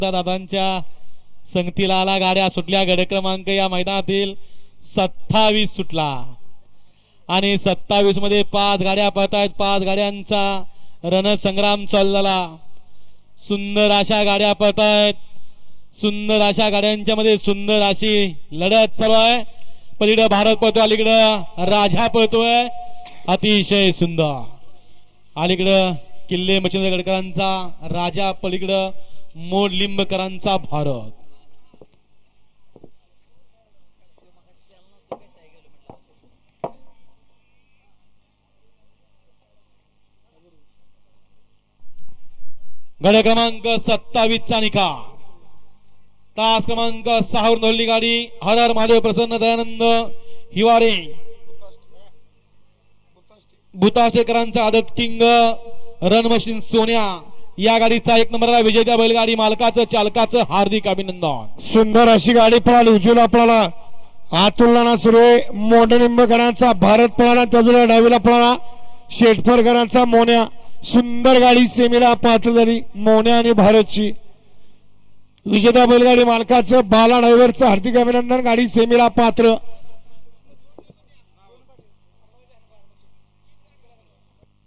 दादांच्या संगतीला आला। गाड्या सुटल्या। गड क्रमांक या मैदानातील 27 सुटला आणि 27 मध्ये 5 गाड्या पळतायत। 5 गाड्यांचा रणसंग्राम चालू झाला। सुंदर अशा गाड्या पळतायत। सुंदर अशा गाड्यांच्या मध्ये सुंदर अशी लढत चालू आहे। पलीकडे भारत पळतोय, अलीकडे राजा पळतोय। अतिशय सुंदर। अलीकडे किल्ले मच्छिंद्रगडकरांचा राजा, पलीकडे मोडलिंबकरांचा भारत। गड क्रमांक 27 चा निकाल। तास क्रमांक 6 वर धोरली गाडी। हर हर महादेव प्रसन्न दयानंद हिवारे भूताशेकरांचा आदत किंग रन मशीन सोन्या या गाडीचा 1 नंबरला विजेत्या बैलगाडी मालकाचं चालकाचं हार्दिक अभिनंदन। सुंदर अशी गाडी पळाली। उजवीला पळाला आतुलना सुरे मोडलिंबकरांचा भारत पळाला। त्याजूला डावीला पळाला शेटफरकरांचा मोन्या। सुंदर गाडी सेमीला पात्र झाली मोन्या आणि भारतची। विजेता बैलगाडी मालकाचं बाला ड्रायव्हरचं हार्दिक अभिनंदन। गाडी सेमीला पात्र।